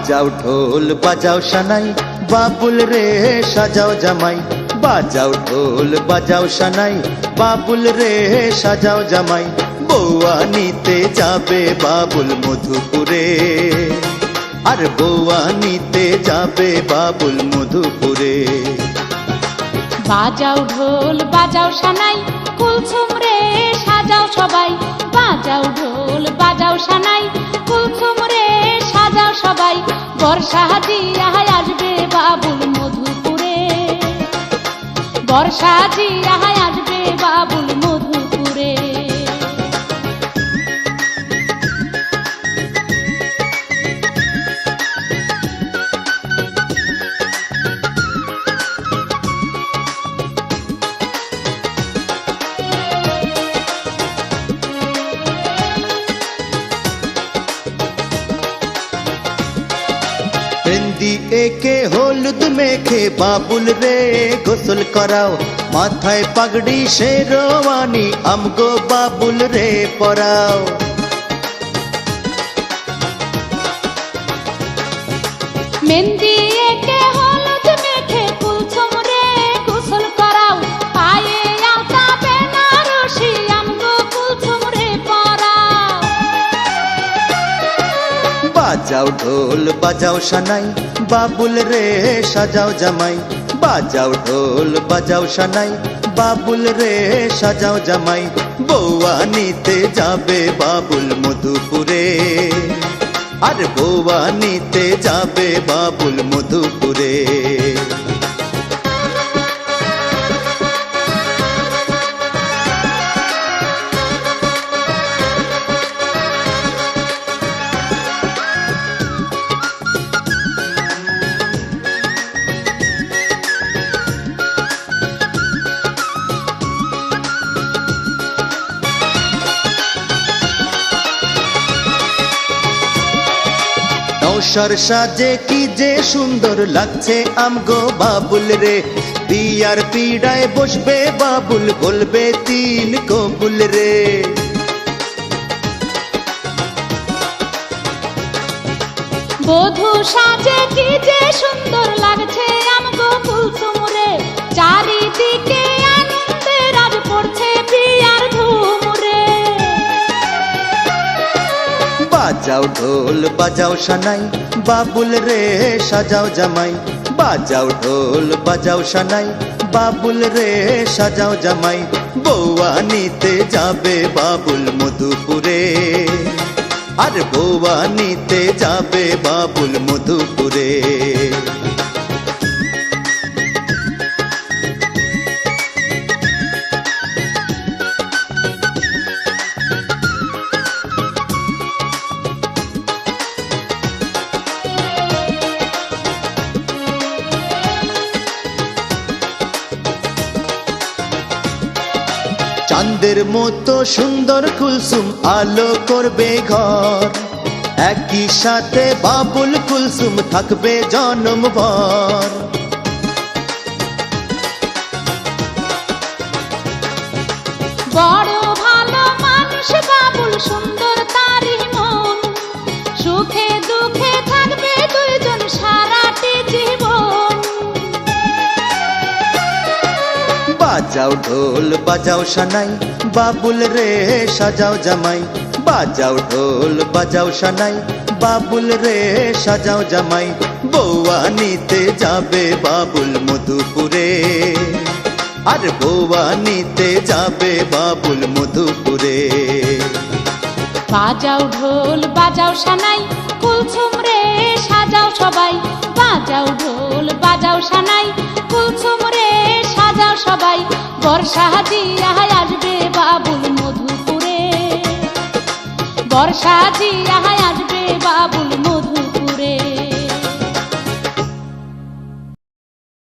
বাজাও ঢোল বাজাও সানাই বাবুল রে সাজাও জামাই বাজাও ঢোল বাজাও সানাই বাবুল রে সাজাও জামাই বৌয়া নিতে যাবে বাবুল মধুপুরে আর বৌয়া নিতে যাবে বাবুল মধুপুরে বাজাও ঢোল বাজাও সানাই কুলসুম রে সাজাও সবাই বাজাও ঢোল বাজাও সানাই কুলসুম রে সাজাও সবাই বর্ষা দিয়া আসবে বাবুল মধুপুরে বর্ষা দিয়া আসবে বাবুল মধুপুরে মেহেন্দি একে হলুদ মেখে বাবুল রে গোসল করাও মাথায় পাগড়ি শেরওয়ানি আমগো বাবুল রে পরাও মেহেন্দি একে হলুদ মেখে কুলসুম রে গোসল করাও পায়ে আলতা বেনারসি আমগো কুলসুম রে পরাও বাজাও ঢোল বাজাও সানাই বাবুল রে সাজাও জামাই বাজাও ঢোল বাজাও সানাই বাবুল রে সাজাও জামাই বৌয়া নিতে যাবে বাবুল মধুপুরে আর বৌয়া নিতে যাবে বাবুল মধুপুরে নৌসার সাজে কি যে সুন্দর লাগছে আমগো বাবুল রে বিয়ার পিড়ায় বসবে বাবুল বলবে তিন কবুল রে বধূ সাজে কি যে সুন্দর লাগছে আমগো কুলসুম রে চারিদিকে আনন্দে রাজ পড়ছে বিয়ার ধুম রে বাজাও ঢোল বাজাও সানাই বাবুল রে সাজাও জামাই বাজাও ঢোল বাজাও সানাই বাবুল রে সাজাও জামাই বৌয়া নিতে যাবে বাবুল মধুপুরে আর বৌয়া নিতে যাবে বাবুল মধুপুরে চাঁদের মতো সুন্দর কুলসুম আলো করবে ঘর একই সাথে বাবুল কুলসুম থাকবে জনমভর বড় ভালো মানুষ বাবুল সুন্দর তারি মন সুখে দুঃখে থাকবে দুইজন সারাটি জীবন বাজাও ঢোল বাজাও সানাই বাবুল রে সাজাও জামাই বাজাও ঢোল বাজাও সানাই বাবুল রে সাজাও জামাই বৌয়া নিতে যাবে বাবুল মধুপুরে আর বৌয়া নিতে যাবে বাবুল মধুপুরে বাজাও ঢোল বাজাও সানাই কুলসুম রে সাজাও সবাই বাজাও ঢোল বাজাও সানাই কুলসুম রে সাজাও সবাই বর্ষা দিয়া আসবে বাবুল মধুপুরে বর্ষা দিয়া